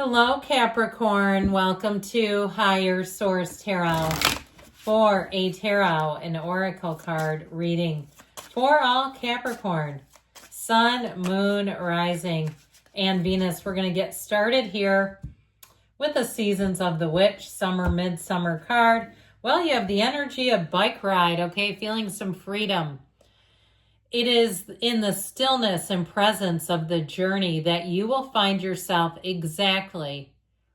Hello, Capricorn. Welcome to Higher Source Tarot for a tarot and oracle card reading for all Capricorn, Sun, Moon, Rising, and Venus. We're going to get started here with the Seasons of the Witch, Summer, Midsummer card. Well, you have the energy of bike ride, okay? Feeling some freedom. It is in the stillness and presence of the journey that you will find yourself exactly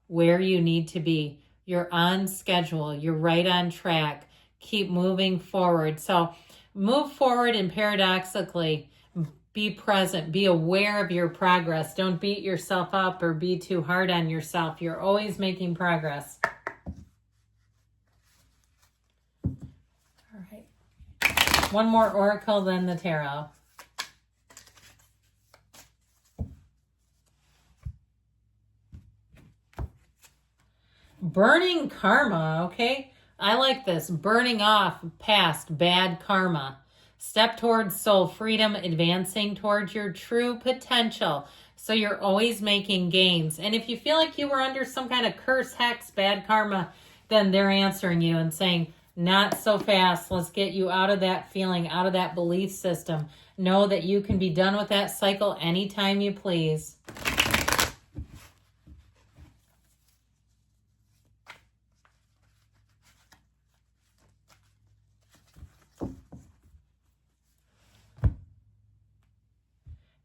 where you need to be. You're on schedule. You're right on track. Keep moving forward. So move forward and paradoxically be present. Be aware of your progress. Don't beat yourself up or be too hard on yourself. You're always making progress. One more oracle, then the tarot. Burning karma, okay? I like this. Burning off past bad karma. Step towards soul freedom, advancing towards your true potential. So you're always making gains. And if you feel like you were under some kind of curse, hex, bad karma, then they're answering you and saying, not so fast. Let's get you out of that feeling, out of that belief system. Know that you can be done with that cycle anytime you please.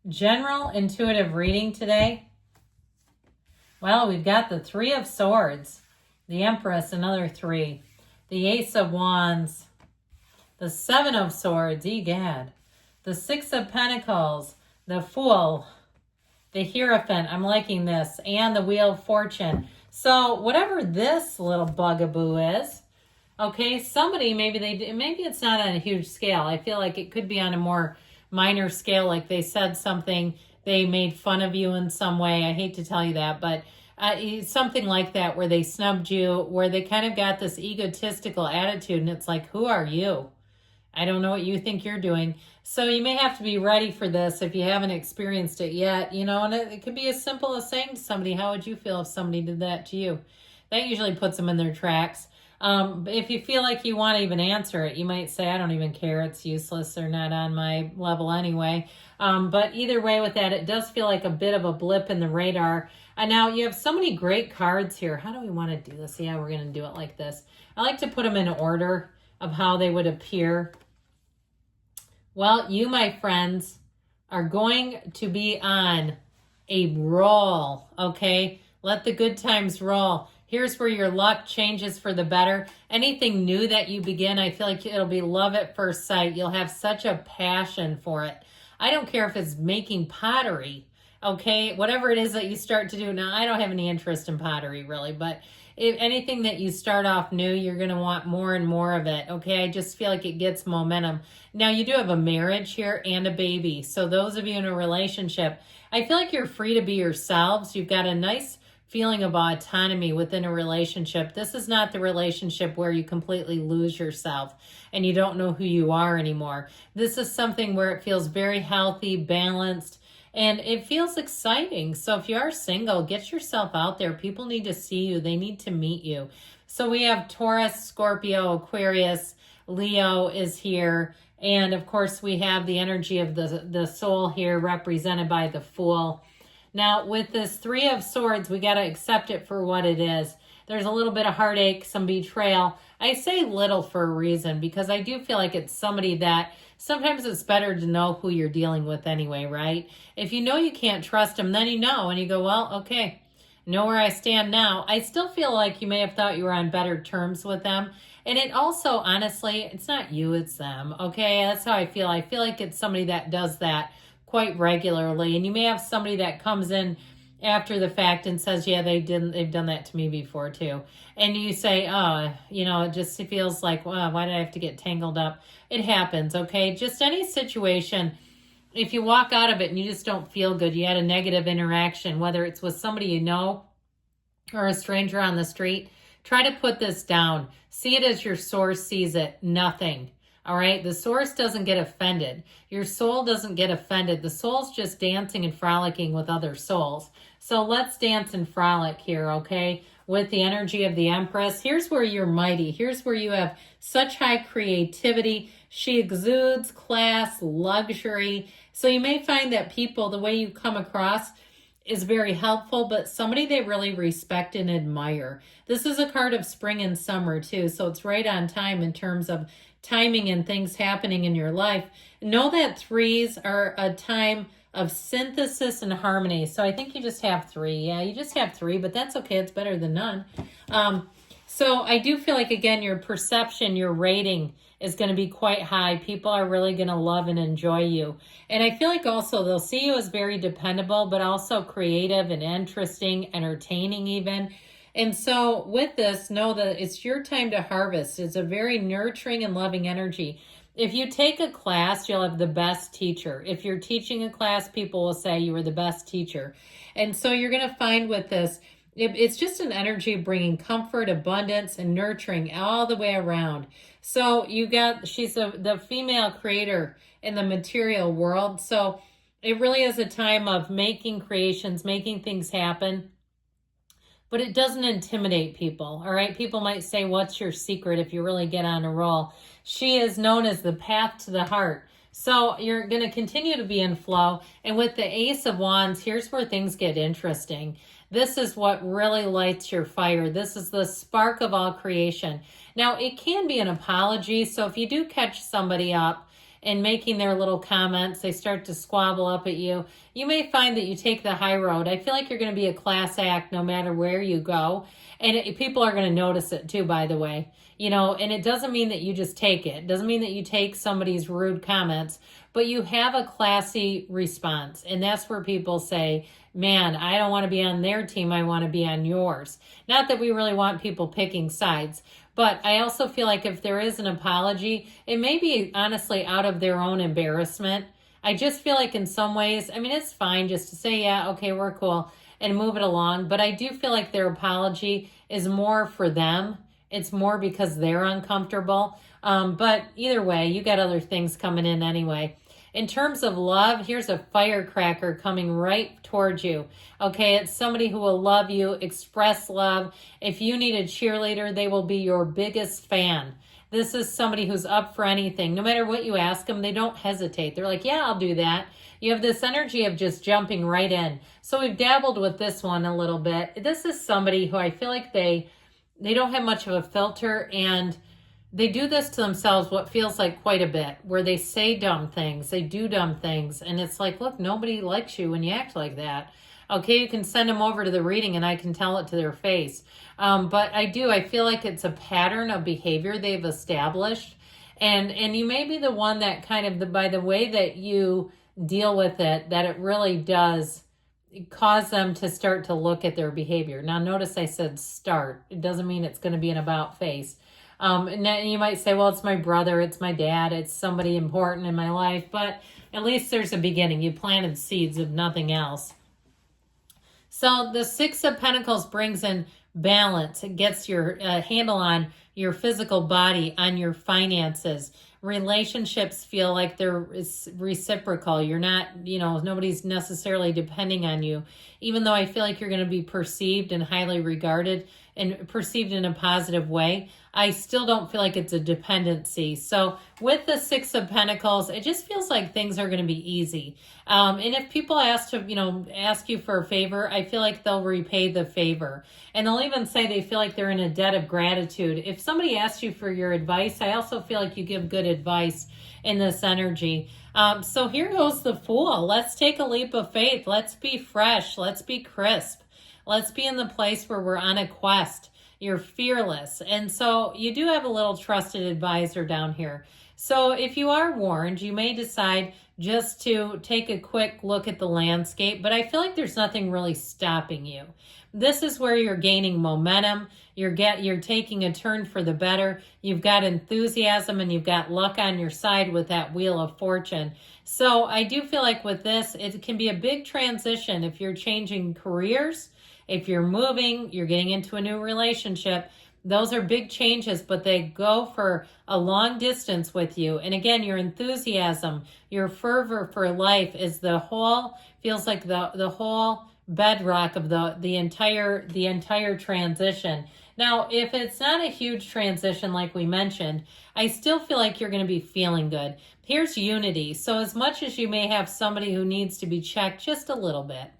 General intuitive reading today. Well, we've got the Three of Swords, the Empress, another three. The Ace of Wands, the Seven of Swords, egad, the Six of Pentacles, the Fool, the Hierophant, I'm liking this, and the Wheel of Fortune. So whatever this little bugaboo is, okay, somebody, maybe it's not on a huge scale. I feel like it could be on a more minor scale, like they said something, they made fun of you in some way. I hate to tell you that, but something like that, where they snubbed you, where they kind of got this egotistical attitude, and it's like, who are you? I don't know what you think you're doing. So you may have to be ready for this if you haven't experienced it yet, you know, and it could be as simple as saying to somebody, how would you feel if somebody did that to you? That usually puts them in their tracks. If you feel like you want to even answer it, you might say, I don't even care. It's useless. They're not on my level anyway. But either way with that, it does feel like a bit of a blip in the radar. And now you have so many great cards here. How do we want to do this? Yeah, we're going to do it like this. I like to put them in order of how they would appear. Well, you, my friends, are going to be on a roll, okay? Let the good times roll. Here's where your luck changes for the better. Anything new that you begin, I feel like it'll be love at first sight. You'll have such a passion for it. I don't care if it's making pottery, okay? Whatever it is that you start to do. Now, I don't have any interest in pottery, really, but if anything that you start off new, you're going to want more and more of it, okay? I just feel like it gets momentum. Now, you do have a marriage here and a baby. So those of you in a relationship, I feel like you're free to be yourselves. You've got a nice feeling of autonomy within a relationship. This is not the relationship where you completely lose yourself and you don't know who you are anymore. This is something where it feels very healthy, balanced, and it feels exciting. So if you are single, get yourself out there. People need to see you. They need to meet you. So we have Taurus, Scorpio, Aquarius, Leo is here. And of course, we have the energy of the soul here represented by the Fool. Now, with this Three of Swords, we got to accept it for what it is. There's a little bit of heartache, some betrayal. I say little for a reason because I do feel like it's somebody that sometimes it's better to know who you're dealing with anyway, right? If you know you can't trust them, then you know, and you go, well, okay, know where I stand now. I still feel like you may have thought you were on better terms with them. And it also, honestly, it's not you, it's them, okay? That's how I feel. I feel like it's somebody that does that quite regularly, and you may have somebody that comes in after the fact and says, yeah, they've done that to me before too, and you say, oh, you know, it just feels like, well, why did I have to get tangled up? It happens, okay? Just any situation, if you walk out of it and you just don't feel good, you had a negative interaction, whether it's with somebody you know or a stranger on the street, try to put this down. See it as your source sees it. Nothing. All right, the source doesn't get offended. Your soul doesn't get offended. The soul's just dancing and frolicking with other souls. So let's dance and frolic here, okay? With the energy of the Empress. Here's where you're mighty. Here's where you have such high creativity. She exudes class, luxury. So you may find that people, the way you come across is very helpful, but somebody they really respect and admire. This is a card of spring and summer too, so it's right on time in terms of timing and things happening in your life. Know that threes are a time of synthesis and harmony. So I think you just have three. Yeah, you just have three, but that's okay. It's better than none. So I do feel like, again, your perception, your rating is going to be quite high. People are really going to love and enjoy you. And I feel like also they'll see you as very dependable, but also creative and interesting, entertaining even. And so with this, know that it's your time to harvest. It's a very nurturing and loving energy. If you take a class, you'll have the best teacher. If you're teaching a class, people will say you were the best teacher. And so you're going to find with this, it's just an energy bringing comfort, abundance, and nurturing all the way around. So she's the female creator in the material world. So it really is a time of making creations, making things happen. But it doesn't intimidate people, all right? People might say, what's your secret if you really get on a roll? She is known as the path to the heart. So you're going to continue to be in flow. And with the Ace of Wands, here's where things get interesting. This is what really lights your fire. This is the spark of all creation. Now, it can be an apology. So if you do catch somebody up and making their little comments, they start to squabble up at you, you may find that you take the high road. I feel like you're going to be a class act no matter where you go. And people are going to notice it too, by the way. And it doesn't mean that you just take it. It doesn't mean that you take somebody's rude comments, but you have a classy response. And that's where people say, man, I don't want to be on their team. I want to be on yours. Not that we really want people picking sides, but I also feel like if there is an apology, it may be honestly out of their own embarrassment. I just feel like in some ways, it's fine just to say, yeah, okay, we're cool and move it along. But I do feel like their apology is more for them. It's more because they're uncomfortable. But either way, you got other things coming in anyway. In terms of love, here's a firecracker coming right towards you. Okay, it's somebody who will love you, express love. If you need a cheerleader, they will be your biggest fan. This is somebody who's up for anything. No matter what you ask them, they don't hesitate. They're like, yeah, I'll do that. You have this energy of just jumping right in. So we've dabbled with this one a little bit. This is somebody who I feel like they don't have much of a filter, and they do this to themselves what feels like quite a bit, where they say dumb things, they do dumb things, and it's like, look, nobody likes you when you act like that. Okay, you can send them over to the reading and I can tell it to their face. But I feel like it's a pattern of behavior they've established. And you may be the one that kind of, by the way that you deal with it, that it really does cause them to start to look at their behavior. Now, notice I said start. It doesn't mean it's going to be an about face. And then you might say, well, it's my brother, it's my dad, it's somebody important in my life. But at least there's a beginning. You planted seeds of nothing else. So the Six of Pentacles brings in balance. It gets your handle on your physical body, on your finances. Relationships feel like they're reciprocal. You're not, nobody's necessarily depending on you. Even though I feel like you're going to be perceived and highly regarded and perceived in a positive way, I still don't feel like it's a dependency. So with the Six of Pentacles, it just feels like things are going to be easy. And if people ask you for a favor, I feel like they'll repay the favor. And they'll even say they feel like they're in a debt of gratitude. If somebody asks you for your advice, I also feel like you give good advice in this energy. So here goes the Fool. Let's take a leap of faith. Let's be fresh. Let's be crisp. Let's be in the place where we're on a quest. You're fearless. And so you do have a little trusted advisor down here. So if you are warned, you may decide just to take a quick look at the landscape, but I feel like there's nothing really stopping you. This is where you're gaining momentum. You're taking a turn for the better. You've got enthusiasm and you've got luck on your side with that Wheel of Fortune. So I do feel like with this, it can be a big transition if you're changing careers. If you're moving, you're getting into a new relationship, those are big changes, but they go for a long distance with you. And again, your enthusiasm, your fervor for life is feels like the whole bedrock of the entire transition. Now, if it's not a huge transition like we mentioned, I still feel like you're going to be feeling good. Here's unity. So as much as you may have somebody who needs to be checked just a little bit,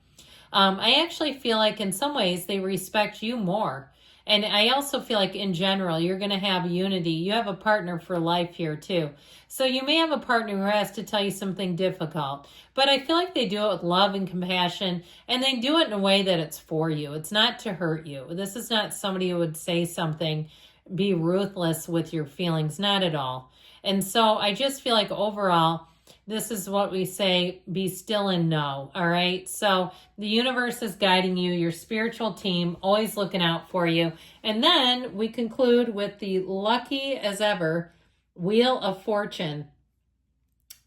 I actually feel like in some ways they respect you more. And I also feel like in general, you're going to have unity. You have a partner for life here too. So you may have a partner who has to tell you something difficult, but I feel like they do it with love and compassion, and they do it in a way that it's for you. It's not to hurt you. This is not somebody who would say something, be ruthless with your feelings, not at all. And so I just feel like overall, this is what we say, be still and know, all right? So the universe is guiding you, your spiritual team, always looking out for you. And then we conclude with the lucky as ever Wheel of Fortune.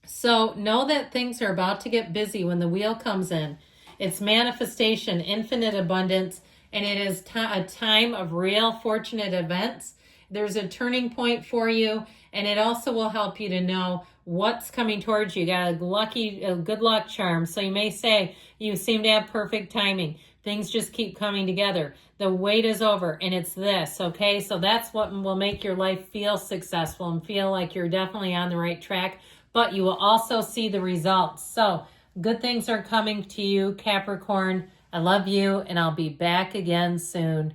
So know that things are about to get busy when the wheel comes in. It's manifestation, infinite abundance, and it is a time of real fortunate events. There's a turning point for you, and it also will help you to know what's coming towards you. You got a good luck charm. So you may say you seem to have perfect timing. Things just keep coming together. The wait is over, and it's this, okay? So that's what will make your life feel successful and feel like you're definitely on the right track, but you will also see the results. So good things are coming to you, Capricorn. I love you, and I'll be back again soon.